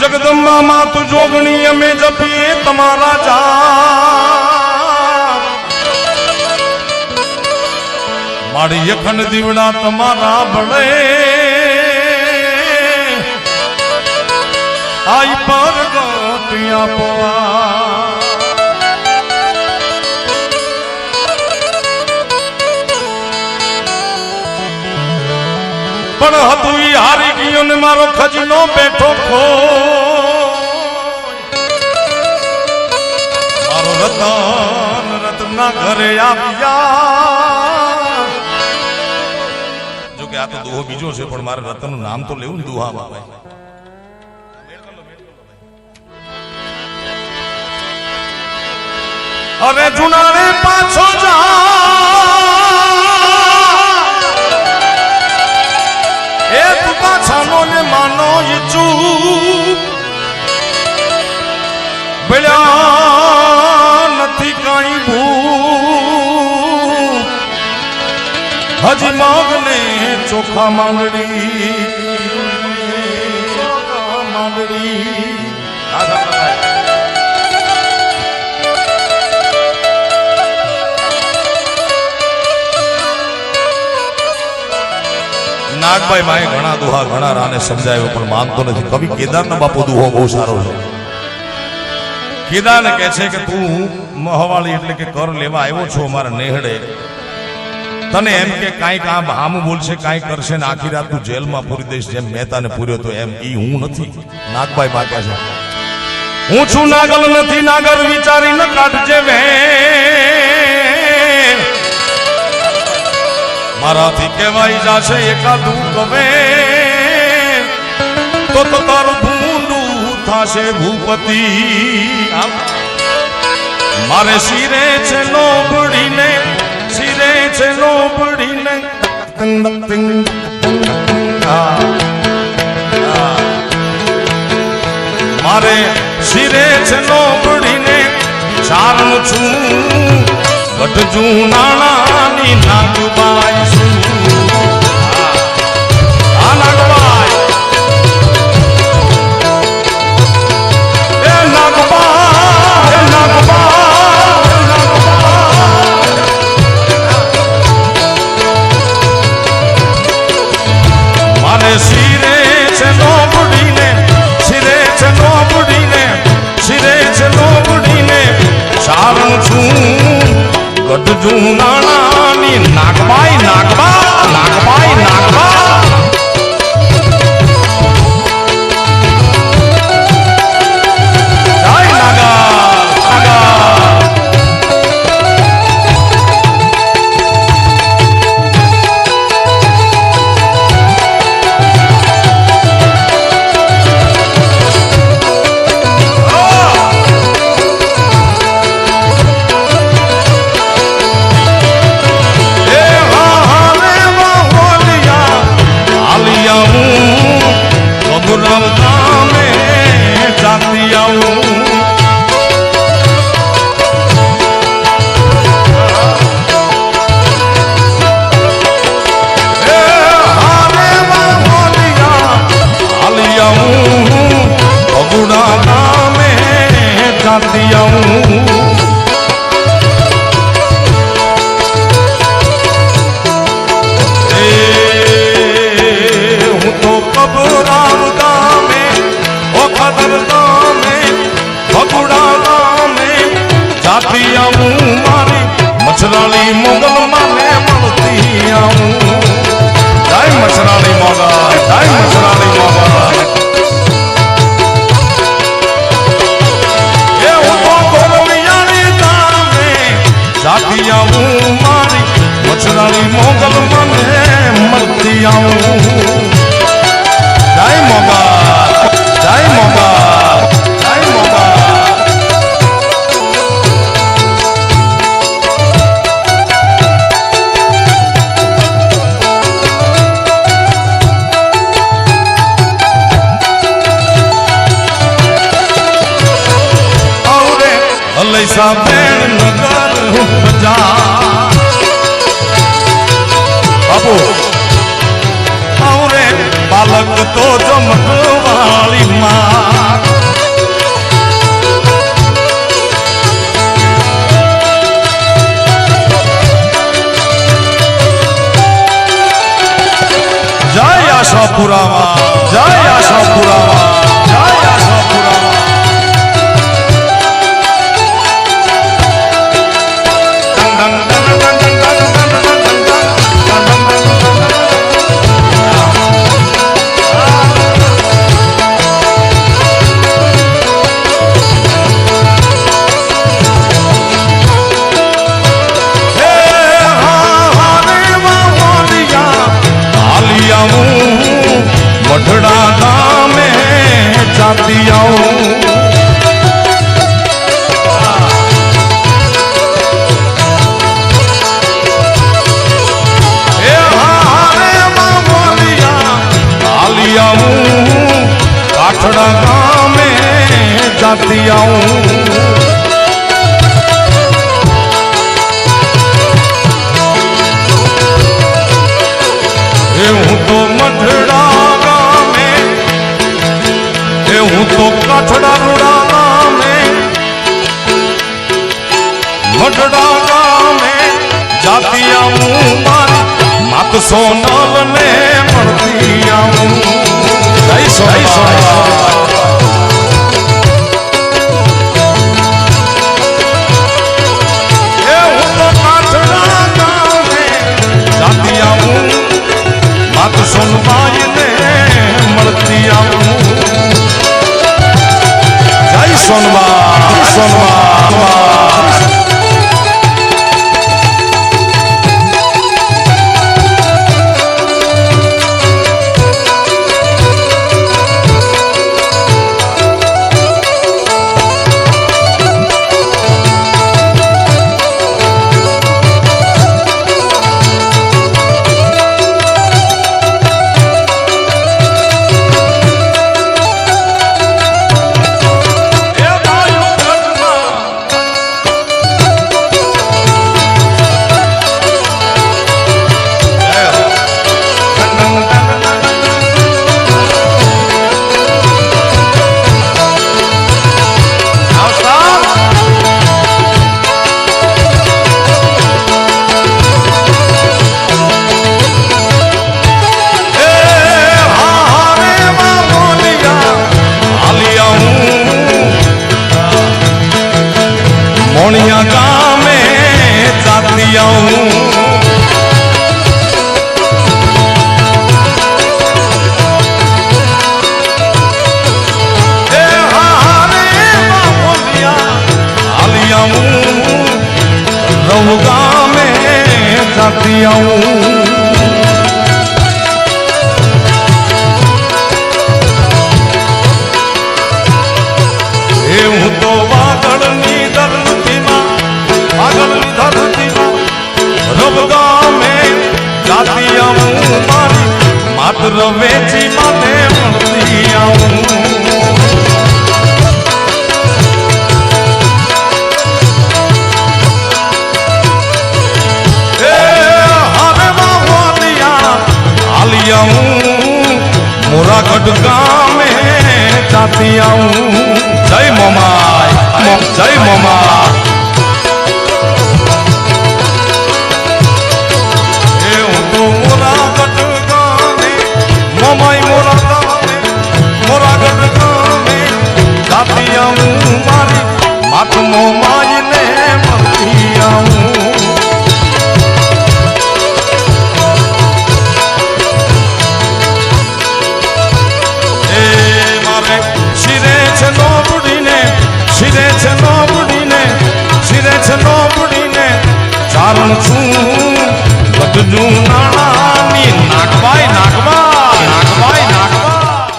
जगदम्बा मातु जोगणी अमे जपीए तमारा जा माड़ी अखंड दीवड़ा तमारा बड़े आई पर गोटिया पवा पण हतुई हारी गयो ने मारो खजनो बैठो खो मारो रतन रतना घरे आविया जो के आ तो दोहो बीजो छे पण मारे रतन નું નામ તો લેવું ને દુહામાં ભાઈ अरे जुनारे पाछो जा ए तू पाछानो ने मानो ये चूप बेड़ा नथी काई भूप हजी मांगने चोखा मांगड़ी नागभाई माए घना दुहा घना राने समझायो पण मानतो नहीं कवि केदारना बापू दुहो बहुत सारो है केदार ने कहे छे कि तू महवाली એટલે કે कर लेवा આવ્યો છો મારા નેહડે तने एम के काई का हामु बोलशे काई करशे ने आखी रात तू जेल में पूरी देश जेम मेहता ने पूर्यो तो एम ई हूं नथी नागभाई माके छे हूं छु नागल नथी नागर विचारी न काढजे वे माराथी कहेवाई जाशे एकादू कवे तो तारू भूंडू थाशे भूपति मारे सिरे छे लोबड़ी ने सिरे छे लोबड़ी ने मारे सिरे छे लोबड़ी ने चारण छू बटजू नानी नागबाई सु आ नागबाई ए नागबाई नागबाई मारे सिरे छे लोबड़ी ने सिरे छे लोबड़ी ने सिरे छे लोबड़ी ने चारण छू गटजू नानी नागबाई नागबा नागबाई नागबा जय नागा नागा मछराली मोगल माने मलती आऊं जय मछराली मोगल जय मछराली मोगल ये वो गोरमियानी दामे जाती आऊं मारी मछराली मोगल माने मलती आऊं जय मोगल जय मोगल जय मोगल लैसा बेण नगर बजा बाबू औरे बालक तो चमक वाली माँ जाती आऊं हूँ तो मठड़ा गामे हूँ तो काठड़ा रुड़ा में मठड़ा गामे जाती आऊं मारी मात सोनल ने मरती आऊं जय सोनल मात सोनबाई ने मरती आऊं जय सोनबा सोनबा मोनिया गाँव में जाती आऊं रऊ गाँव में जाती आऊं हूँ तो वागड़नी धरती रब गाँव में जाती आऊं मारी मात्र वेची माने मरती आऊं मोरागढ़ गाँव में जाती आऊं जय मोमा जय मोमा तो मोरागढ़ गाँव में मोमाई मोरागढ़ गाँव में जाती आऊं मारी मात मोमाई ने मरती आऊं ચારણ છું બધું